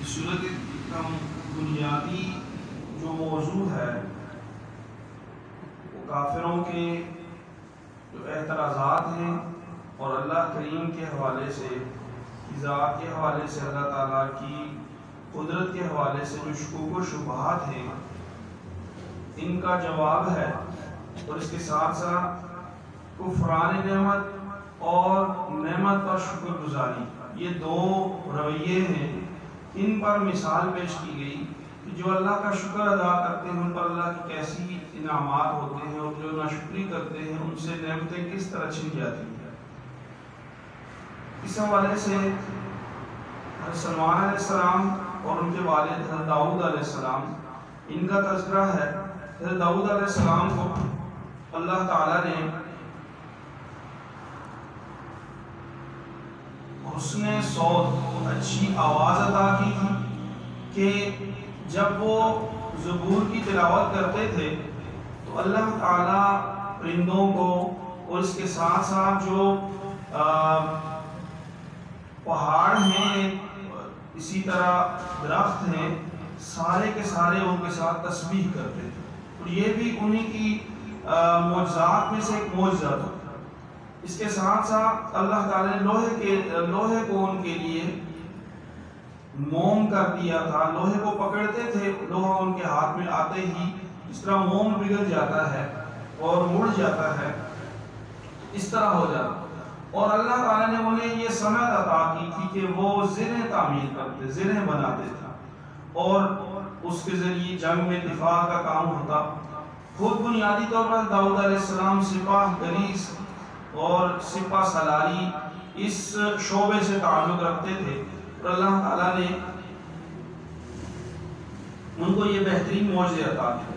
صورت کا بنیادی جو موضوع ہے وہ کافروں کے جو اعتراضات ہیں اور اللہ کریم کے حوالے سے، ذات کے حوالے سے، اللہ تعالیٰ کی قدرت کے حوالے سے جو شکوک و شبہات ہیں ان کا جواب ہے، اور اس کے ساتھ ساتھ کفران نعمت اور نعمت پر شکر گزاری، یہ دو رویے ہیں، ان پر مثال پیش کی گئی کہ جو اللہ کا شکر ادا کرتے ہیں ان پر اللہ کی کیسی انعامات ہوتے ہیں، اور جو ناشکری کرتے ہیں ان سے نعمتیں کس طرح چھن جاتی ہیں۔ اس حوالے سے حضرت سلیمان علیہ السلام اور ان کے والد حضرت داؤد علیہ السلام، ان کا تذکرہ ہے۔ حضرت داؤد علیہ السلام کو اللہ تعالیٰ نے حسن صوت، اچھی آواز عطا کی تھی کہ جب وہ زبور کی تلاوت کرتے تھے تو اللہ تعالیٰ پرندوں کو اور اس کے ساتھ ساتھ جو پہاڑ ہیں، اسی طرح درخت ہیں، سارے کے سارے ان کے ساتھ تسبیح کرتے تھے، اور یہ بھی انہی کی معجزات میں سے ایک معجزہ تھا۔ اس کے ساتھ ساتھ اللہ تعالیٰ نے لوہے کو ان کے لیے موم کر دیا تھا۔ لوہے کو پکڑتے تھے، لوہا ان کے ہاتھ میں آتے ہی اس طرح موم پگھل جاتا ہے اور مڑ جاتا ہے، اس طرح ہو جاتا۔ اور اللہ تعالیٰ نے انہیں یہ سمعت عطا کی تھی کہ وہ زرہیں تعمیر کرتے، زرہیں بناتے تھے، اور اس کے ذریعے جنگ میں دفاع کا کام ہوتا۔ خود بنیادی طور پر داؤد علیہ السلام سپاہ گریز اور سپہ سالاری اس شعبے سے تعلق رکھتے تھے، اور اللہ تعالیٰ نے ان کو یہ بہترین معجزے عطا کیے۔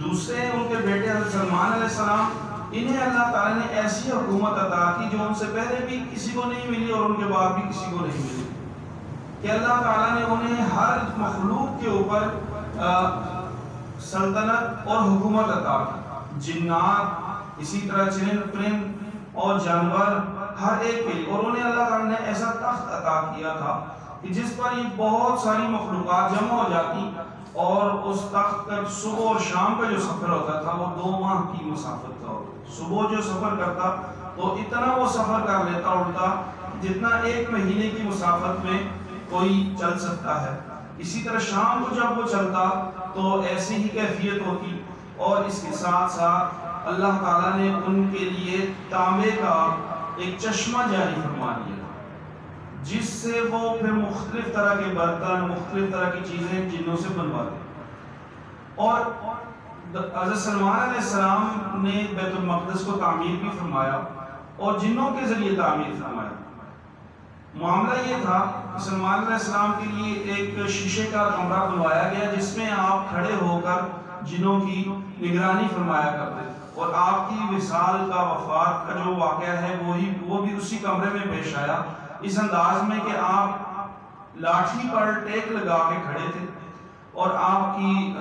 دوسرے ان کے بیٹے حضرت سلیمان علیہ السلام، انہیں اللہ تعالیٰ نے ایسی حکومت عطا کی جو ان سے پہلے بھی کسی کو نہیں ملی اور ان کے بعد بھی کسی کو نہیں ملی، کہ اللہ تعالیٰ نے انہیں ہر مخلوق کے اوپر سلطنت اور حکومت عطا کی، جنات، اسی طرح چرند پرند اور جانور، ہر ایک کے لیے۔ اور انہیں اللہ تعالیٰ نے ایسا تخت عطا کیا تھا کہ جس پر یہ بہت ساری مخلوقات جمع ہو جاتی، اور اس تخت کا صبح اور شام کا جو سفر ہوتا تھا وہ 2 ماہ کی مسافت کا ہوتا۔ صبح جو سفر کرتا تو اتنا وہ سفر کر لیتا الٹا جتنا 1 مہینے کی مسافت میں کوئی چل سکتا ہے۔ اسی طرح شام کو جب وہ چلتا تو ایسی ہی کیفیت ہوتی، اور اس کے ساتھ ساتھ اللہ تعالیٰ نے ان کے لیے تانبے کا ایک چشمہ جاری فرما دیا جس سے وہ پھر مختلف طرح کے برتن، مختلف طرح کی چیزیں جنوں سے بنواتے۔ اور حضرت سلیمان علیہ السلام نے بیت المقدس کو تعمیر بھی فرمایا اور جنوں کے ذریعے تعمیر فرمایا۔ معاملہ یہ تھا کہ سلیمان علیہ السلام کے لیے ایک شیشے کا کمرہ بنوایا گیا جس میں آپ کھڑے ہو کر جنوں کی نگرانی فرمایا کرتے تھے، اور آپ کی وصال کا، وفات کا جو واقعہ ہے وہ بھی اسی کمرے میں پیش آیا، اس انداز میں کہ آپ لاٹھی پر ٹیک لگا کے کھڑے تھے اور آپ کی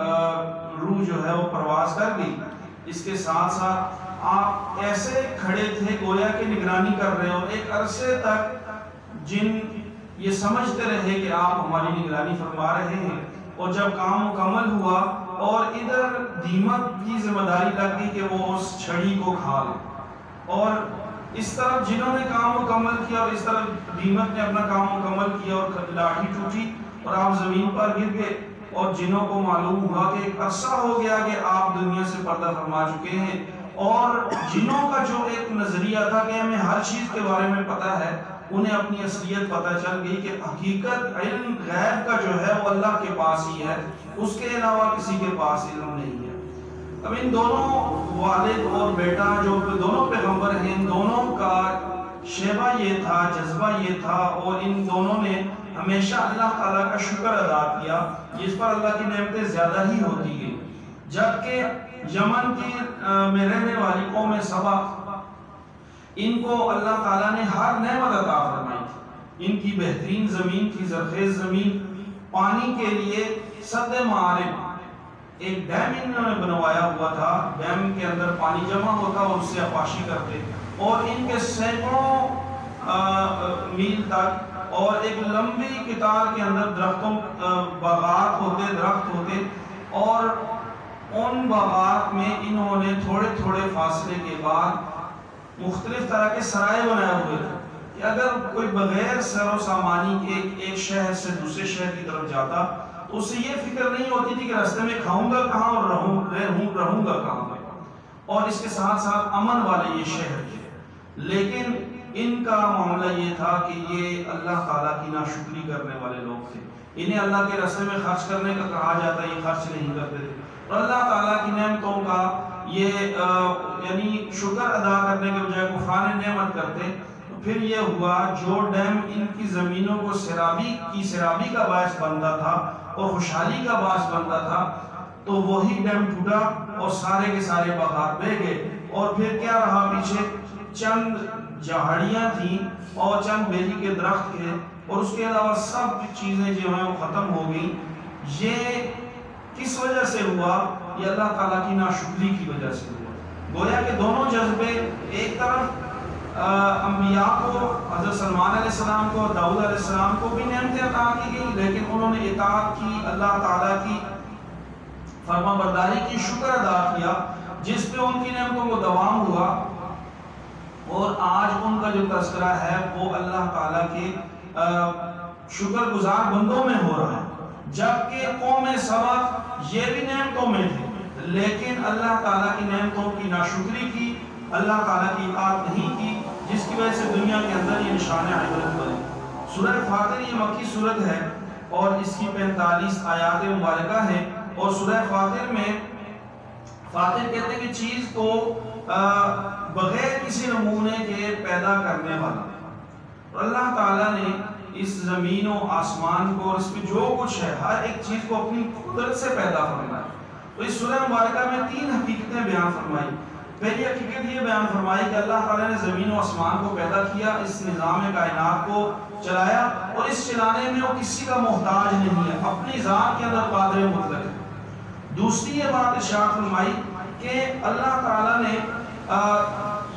روح جو ہے وہ پرواز کر گئی۔ اس کے ساتھ ساتھ آپ ایسے کھڑے تھے گویا کہ نگرانی کر رہے ہو۔ ایک عرصے تک جن یہ سمجھتے رہے کہ آپ ہماری نگرانی فرما رہے ہیں، اور جب کام مکمل ہوا اور ادھر دیمک کی ذمہ داری لگ گئی کہ وہ اس چھڑی کو کھا لے، اور اس طرف جنہوں نے کام مکمل کیا اور اس طرف دیمک نے اپنا کام مکمل کیا، اور لاٹھی ٹوٹی اور آپ زمین پر گر گئے، اور جنوں کو معلوم ہوا کہ ایک عرصہ ہو گیا کہ آپ دنیا سے پردہ فرما چکے ہیں، اور جنوں کا جو ایک نظریہ تھا کہ ہمیں ہر چیز کے بارے میں پتہ ہے، انہیں اپنی اصلیت پتہ چل گئی کہ حقیقت علم غیب کا جو ہے وہ اللہ کے پاس ہی ہے، اس کے علاوہ کسی کے پاس علم نہیں ہے۔ اب ان دونوں والد اور بیٹا جو دونوں پیغمبر ہیں، ان دونوں کا شیبہ یہ تھا، جذبہ یہ تھا، اور ان دونوں نے ہمیشہ اللہ تعالیٰ کا شکر ادا کیا جس پر اللہ کی نعمتیں زیادہ ہی ہوتی گئی۔ جبکہ یمن کی میں رہنے والی قوم سبا، ان کو اللہ تعالیٰ نے ہر نعمت عطا فرمائی تھی۔ ان کی بہترین زمین تھی، زرخیز زمین، پانی کے لیے سد معارب، ایک ڈیم انہوں نے بنوایا ہوا تھا، ڈیم کے اندر پانی جمع ہوتا اور اس سے آبپاشی کرتے، اور ان کے سینکڑوں میل تک اور ایک لمبی قطار کے اندر درختوں باغات ہوتے، درخت ہوتے، اور ان باغات میں انہوں نے تھوڑے تھوڑے فاصلے کے بعد مختلف طرح کے سرائے بنائے ہوئے تھے کہ اگر کوئی بغیر سر و سامانی کے ایک شہر سے دوسرے شہر کی طرف جاتا تو اسے یہ فکر نہیں ہوتی تھی کہ راستے میں کھاؤں گا کہاں اور رہوں گا کہاں، اور اس کے ساتھ ساتھ امن والے یہ شہر تھے۔ لیکن ان کا معاملہ یہ تھا کہ یہ اللہ تعالیٰ کی ناشکری کرنے والے لوگ تھے، انہیں اللہ کے راستے میں خرچ کرنے کا کہا جاتا ہے، یہ خرچ نہیں کرتے تھے، اور اللہ تعالیٰ کی نعمتوں کا یہ یعنی شکر ادا کرنے کے بجائے کفران نعمت کرتے۔ تو پھر یہ ہوا، جو ڈیم ان کی زمینوں کو سیرابی کا باعث بنتا تھا اور خوشحالی کا باعث بنتا تھا، تو وہی ڈیم ٹوٹا اور سارے کے سارے باغات بہہ گئے، اور پھر کیا رہا پیچھے؟ چند جھاڑیاں تھیں اور چند بیری کے درخت تھے، اور اس کے علاوہ سب چیزیں جو ہیں وہ ختم ہو گئیں۔ یہ کس وجہ سے ہوا؟ یہ اللہ تعالیٰ کی ناشکری کی وجہ سے ہوا۔ گویا کہ دونوں جذبے، ایک طرف انبیاء کو، حضرت سلمان علیہ السلام کو، داؤد علیہ السلام کو بھی نعمتیں عطا کی گئی، لیکن انہوں نے اطاعت کی، اللہ تعالیٰ کی فرما برداری کی، شکر ادا کیا، جس پہ ان کی نعمتوں کو دوام ہوا، اور آج ان کا جو تذکرہ ہے وہ اللہ تعالیٰ کے شکر گزار بندوں میں ہو رہا ہے، جبکہ قوم سبا یہ بھی نعمتوں میں تھے لیکن اللہ تعالیٰ کی نعمتوں کی ناشکری کی، اللہ تعالیٰ کی اطاعت نہیں کی، جس کی وجہ سے دنیا کے اندر یہ نشان عبرت بنے۔ سورہ فاطر یہ مکی سورت ہے اور اس کی 45 آیات مبارکہ ہیں، اور سورہ فاطر میں فاطر کہتے ہیں کہ چیز کو بغیر کسی نمونے کے پیدا کرنے والا، اور اللہ تعالیٰ نے اس زمین و آسمان کو اور اس میں جو کچھ ہے ہر ایک چیز کو اپنی قدرت سے پیدا فرمایا۔ تو اس سورہ مبارکہ میں 3 حقیقتیں بیان فرمائی۔ پہلی حقیقت یہ بیان فرمائی کہ اللہ تعالیٰ نے زمین و آسمان کو پیدا کیا، اس نظام کائنات کو چلایا، اور اس چلانے میں وہ کسی کا محتاج نہیں ہے، اپنی ذات کے اندر قادر مطلق ہے۔ دوسری یہ بات ارشاد فرمائی کہ اللہ تعالیٰ نے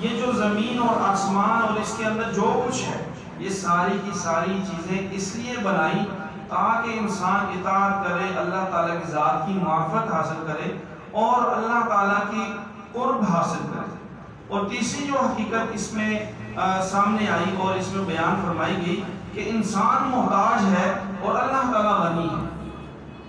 یہ جو زمین اور آسمان اور اس کے اندر جو کچھ ہے، یہ ساری کی ساری چیزیں اس لیے بنائی تاکہ انسان اطاعت کرے، اللہ تعالیٰ کی ذات کی معرفت حاصل کرے اور اللہ تعالیٰ کی قرب حاصل کرے۔ اور تیسری جو حقیقت اس میں سامنے آئی اور اس میں بیان فرمائی گئی کہ انسان محتاج ہے اور اللہ تعالیٰ غنی ہے۔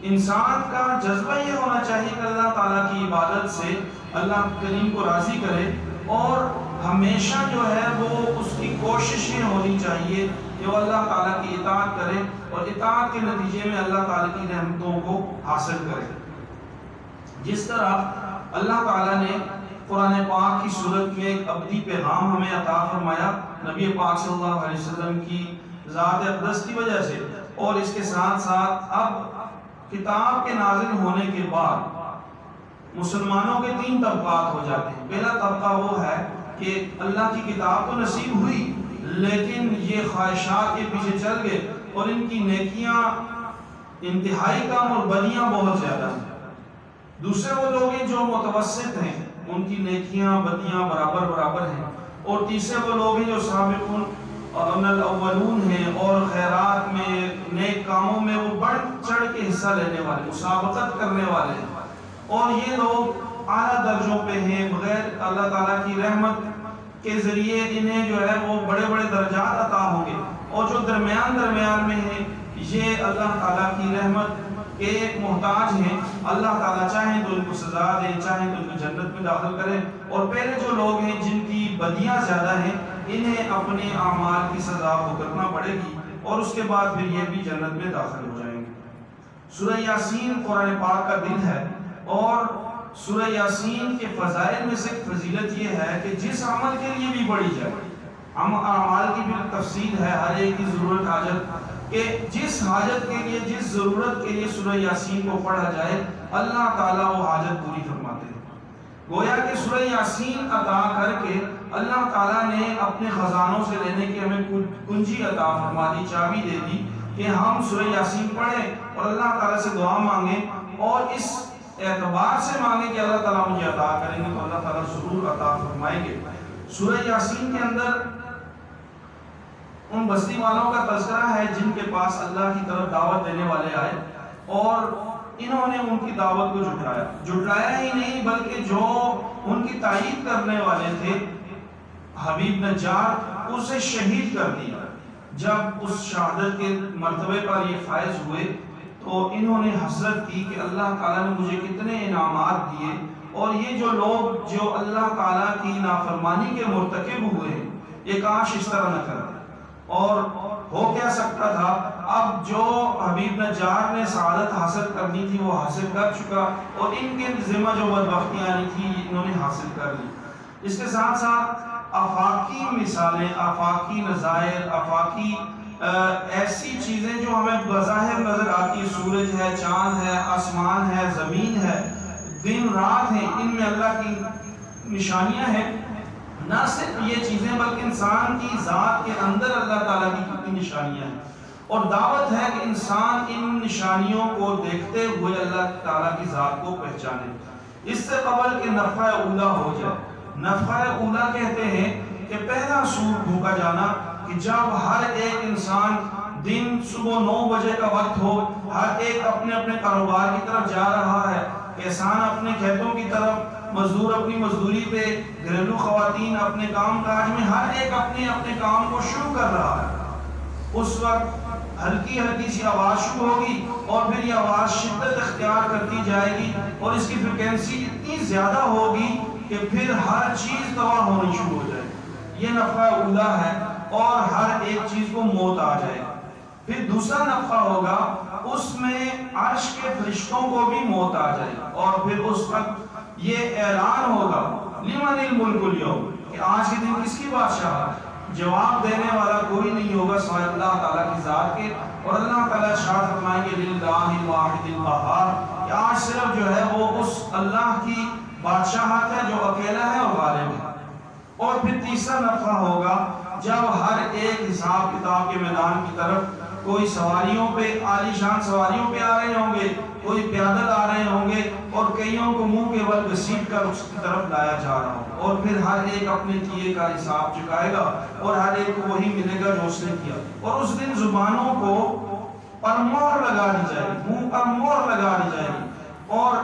انسان کا جذبہ یہ ہونا چاہیے کہ اللہ تعالیٰ کی عبادت سے اللہ کریم کو راضی کرے، اور ہمیشہ جو ہے وہ اس کی کوششیں ہونی چاہیے کہ وہ اللہ تعالیٰ کی اطاعت کرے اور اطاعت کے نتیجے میں اللہ تعالیٰ کی رحمتوں کو حاصل کرے۔ جس طرح اللہ تعالیٰ نے قرآن پاک کی صورت میں ایک ابدی پیغام ہمیں عطا فرمایا نبی پاک صلی اللہ علیہ وسلم کی ذات اقدس کی وجہ سے، اور اس کے ساتھ ساتھ اب کتاب کے نازل ہونے کے بعد مسلمانوں کے 3 طبقات ہو جاتے ہیں۔ پہلا طبقہ وہ ہے کہ اللہ کی کتاب تو نصیب ہوئی لیکن یہ خواہشات کے پیچھے چل گئے اور ان کی نیکیاں انتہائی کم اور بدیاں بہت زیادہ ہیں۔ دوسرے وہ لوگ ہیں جو متوسط ہیں، ان کی نیکیاں بدیاں برابر ہیں، اور تیسرے وہ لوگ ہیں جو سابقون الاولون ہیں اور خیرات میں، نیک کاموں میں وہ بڑھ چڑھ کے حصہ لینے والے، مسابقت کرنے والے ہیں، اور یہ لوگ اعلیٰ درجوں پہ ہیں۔ بغیر اللہ تعالیٰ کی رحمت کے ذریعے انہیں جو ہے وہ بڑے بڑے درجات عطا ہوں گے، اور جو درمیان میں ہیں یہ اللہ تعالیٰ کی رحمت کے محتاج ہیں۔ اللہ تعالیٰ چاہیں تو ان کو سزا دیں، چاہیں تو ان کو جنت میں داخل کریں، اور پہلے جو لوگ ہیں جن کی بدیاں زیادہ ہیں انہیں اپنے اعمال کی سزا بھگتنا پڑے گی، اور اس کے بعد پھر یہ بھی جنت میں داخل ہو جائیں گے۔ سورہ یاسین قرآن پاک کا دل ہے، اور سورہ یاسین کے فضائل میں سے فضیلت یہ ہے کہ جس عمل کے لیے بھی پڑھی جائے، اعمال کی بھی تفصیل ہے، ہر ایک کی ضرورت حاجت، کہ جس حاجت کے لیے، جس ضرورت کے لیے سورہ یاسین کو پڑھا جائے اللہ تعالیٰ وہ حاجت پوری فرماتے ہیں۔ گویا کہ سورہ یاسین عطا کر کے اللہ تعالیٰ نے اپنے خزانوں سے لینے کی ہمیں کنجی عطا فرما دی، چابی دے دی کہ ہم سورہ یاسین پڑھیں اور اللہ تعالیٰ سے دعا مانگیں، اور اس اعتبار سے مانگیں کہ اللہ تعالیٰ مجھے عطا کریں گے تو اللہ تعالیٰ ضرور عطا فرمائیں گے۔ سورہ یاسین کے اندر ان بستی والوں کا تذکرہ ہے جن کے پاس اللہ کی طرف دعوت دینے والے آئے اور انہوں نے ان کی دعوت کو جھٹلایا ہی نہیں بلکہ جو ان کی تائید کرنے والے تھے حبیب نجار اسے شہید کر دیا۔ جب اس شہادت کے مرتبے پر یہ فائز ہوئے تو انہوں نے حسرت کی کہ اللہ تعالیٰ نے مجھے کتنے انعامات دیے اور یہ جو لوگ جو اللہ تعالیٰ کی نافرمانی کے مرتکب ہوئے ہیں یہ کاش اس طرح نہ کرتے۔ اور ہو کیا سکتا تھا، اب جو حبیب نجار نے سعادت حاصل کرنی تھی وہ حاصل کر چکا اور ان کے ذمہ جو بدبختی آنی تھی انہوں نے حاصل کر لی۔ اس کے ساتھ ساتھ آفاقی مثالیں، آفاقی نظائر، آفاقی ایسی چیزیں جو ہمیں بظاہر نظر آتی، سورج ہے، چاند ہے، آسمان ہے، زمین ہے، دن رات ہیں، ان میں اللہ کی نشانیاں ہیں۔ نہ صرف یہ چیزیں بلکہ انسان کی ذات کے اندر اللہ تعالیٰ کی کتنی نشانیاں ہیں، اور دعوت ہے کہ انسان ان نشانیوں کو دیکھتے ہوئے اللہ تعالیٰ کی ذات کو پہچانے۔ اس سے قبل کہ نفع اولا ہو جائے، نفع اولا کہتے ہیں کہ پہلا سور بھوکا جانا، کہ جب ہر ایک انسان دن صبح 9 بجے کا وقت ہو، ہر ایک اپنے اپنے کاروبار کی طرف جا رہا ہے، کسان اپنے کھیتوں کی طرف، مزدور اپنی مزدوری پہ، گھریلو خواتین اپنے کام کاج میں، ہر ایک اپنے اپنے کام کو شروع کر رہا ہے۔ اس وقت ہلکی ہلکی سی آواز شروع ہوگی اور پھر یہ آواز شدت اختیار کرتی جائے گی اور اس کی فریکوینسی اتنی زیادہ ہوگی کہ پھر ہر چیز تباہ ہونی شروع ہو جائے گی۔ یہ نفع اولا ہے اور ہر ایک چیز کو موت آ جائے گی۔ پھر دوسرا نفع ہوگا، اس میں عرش کے فرشتوں کو بھی موت آ جائے گی اور پھر اس وقت یہ اعلان ہوگا لمن الملک اليوم، کہ آج کے دن کس کی بادشاہ ہے؟ جواب دینے والا کوئی نہیں ہوگا سوائے اللہ تعالیٰ کی ذات کے، اور اللہ تعالیٰ ارشاد فرمائیں گے للہ الواحد القہار، کہ آج صرف جو ہے وہ اس اللہ کی بادشاہت ہے جو اکیلا ہے اور غالب ہے۔ اور پھر تیسرا نفع ہوگا جب ہر ایک حساب کتاب کے میدان کی طرف کوئی سواریوں پہ، عالی شان سواریوں پہ آ رہے ہوں گے، کوئی پیادل آ رہے ہوں گے اور کئیوں کو منہ کے بل گھسیٹ کر اس کی طرف لایا جا رہا ہو، اور پھر ہر ایک اپنے کیے کا حساب چکائے گا اور ہر ایک کو وہی ملے گا جو اس نے کیا۔ اور اس دن زبانوں کو پر مہر لگا دی جائے گی، منہ پر مہر لگا دی جائے گی، اور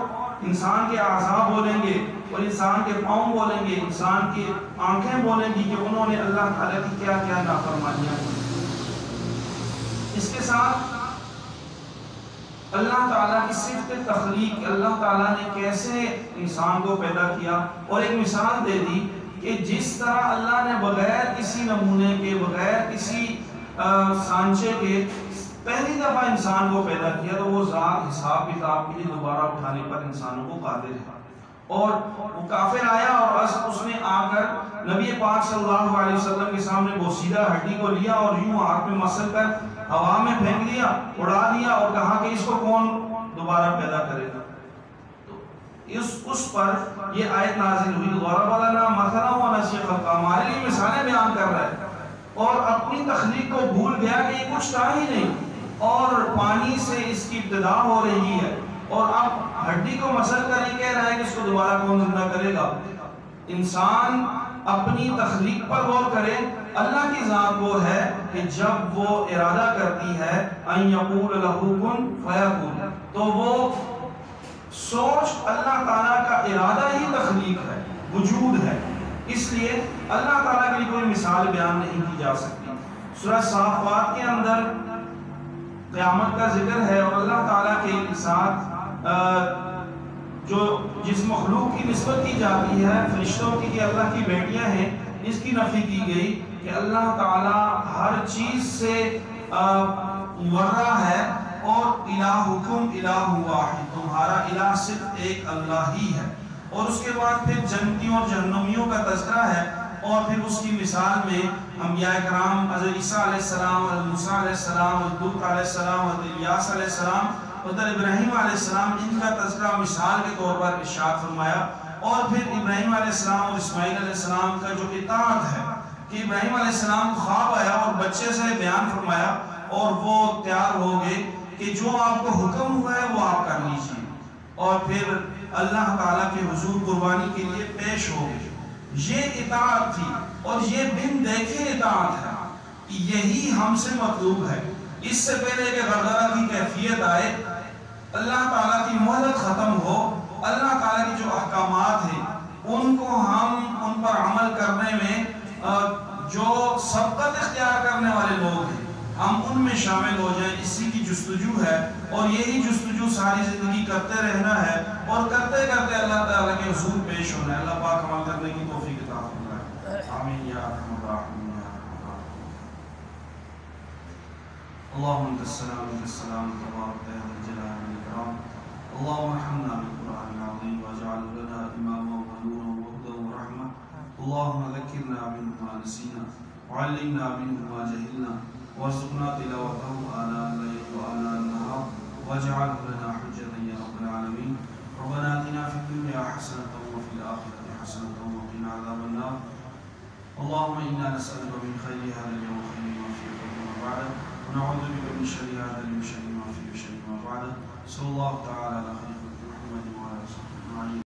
انسان کے اعضاء بولیں گے اور انسان کے پاؤں بولیں گے، انسان کی آنکھیں بولیں گی کہ انہوں نے اللہ تعالیٰ کی کیا کیا نافرمانیاں کی۔ اس کے ساتھ اللہ تعالیٰ کی صفت تخلیق، اللہ تعالیٰ نے کیسے انسان کو پیدا کیا، اور ایک مثال دے دی کہ جس طرح اللہ نے بغیر کسی نمونے کے، بغیر کسی سانچے کے پہلی دفعہ انسان کو پیدا کیا، تو وہ ذات حساب کتاب کے لیے دوبارہ اٹھانے پر انسانوں کو قادر ہے۔ اور وہ کافر آیا اور اس نے آ کر نبی پاک صلی اللہ علیہ وسلم کے سامنے بوسیدہ ہڈی کو لیا اور یوں ہاتھ میں مسل کر ہوا میں پھینک دیا، اڑا دیا اور کہا کہ اس کو کون دوبارہ پیدا کرے گا؟ تو اس پر یہ آیت نازل ہوئی، ضرب لنا مثلا ونسی خلقہ، ہمارے لیے مثالیں بیان کر رہا ہے اور اپنی تخلیق کو بھول گیا کہ یہ کچھ تھا ہی نہیں، اور پانی سے اس کی ابتدا ہو رہی ہے، اور اب ہڈی کو مسل کر یہ کہہ رہا ہے کہ اس کو دوبارہ کون زندہ کرے گا؟ انسان اپنی تخلیق پر غور کرے، اللہ کی ذات وہ ہے کہ جب وہ ارادہ کرتی ہے ان یقول لہ کن فیکون، تو وہ سوچ اللہ تعالیٰ کا ارادہ ہی تخلیق ہے، وجود ہے، اس لیے اللہ تعالیٰ کے لیے کوئی مثال بیان نہیں کی جا سکتی۔ سورہ صافات کے اندر قیامت کا ذکر ہے اور اللہ تعالیٰ کے ساتھ جو جس مخلوق کی نسبت کی جاتی ہے فرشتوں کی کہ اللہ کی بیٹیاں ہیں، اس کی نفی کی گئی کہ اللہ تعالیٰ ہر چیز سے مورا ہے، اور الہکم الہ واحد، تمہارا الہ صرف ایک اللہ ہی ہے۔ اور اس کے بعد پھر جنتیوں اور جہنمیوں کا تذکرہ ہے، اور پھر اس کی مثال میں انبیاء کرام حضرت عیسیٰ علیہ السلام، حضرت موسیٰ علیہ السلام، حضرت لوط علیہ السلام، حضرت الیاس علیہ السلام، حضرت ابراہیم علیہ السلام، ان کا تذکرہ مثال کے طور پر ارشاد فرمایا۔ اور پھر ابراہیم علیہ السلام اور اسماعیل علیہ السلام کا جو اطاعت ہے کہ ابراہیم علیہ السلام کو خواب آیا اور بچے سے بیان فرمایا اور وہ تیار ہو گئے کہ جو آپ کو حکم ہوا ہے وہ آپ کر لیجئے، اور پھر اللہ تعالیٰ کے حضور قربانی کے لیے پیش ہو گئے۔ یہ اطاعت تھی اور یہ بن دیکھے اطاعت ہے۔ یہی ہم سے مطلوب ہے۔ اس سے پہلے کہ غرغرہ کی کیفیت آئے، اللہ تعالیٰ کی مہلت ختم ہو، اللہ تعالیٰ کی جو احکامات ہیں ان کو ہم ان پر عمل کرنے میں جو سبقت اختیار کرنے والے لوگ ہیں ہم ان میں شامل ہو جائیں، اسی کی جستجو ہے، اور یہی جستجو ساری زندگی کرتے رہنا ہے، اور کرتے کرتے اللہ تعالیٰ کے حضور پیش ہونا ہے۔ اللہ پاک عمل کرنے کی توفیق عطا فرمائے، آمین یا ارحم الراحمین یا ارحم الراحمین۔ اللهم انت السلام منك السلام تبارك يا ذا الجلال والاكرام، اللهم ارحمنا بالقران العظيم واجعله لنا اماما ونورا وهدى ورحمه، اللهم ذكرنا منه ما نسينا وعلمنا منه ما جهلنا وارزقنا تلاوته آناء الليل وآناء النهار واجعله لنا حجة يا رب العالمين۔ ربنا آتنا في الدنيا حسنة وفي الآخرة حسنة وقنا عذاب النار، اللهم إنا نسألك من خير هذا اليوم خير ما فيه وما بعده، ونعوذ بك من شر هذا اليوم شر ما فيه وشر ما بعده، صلى الله تعالى على خير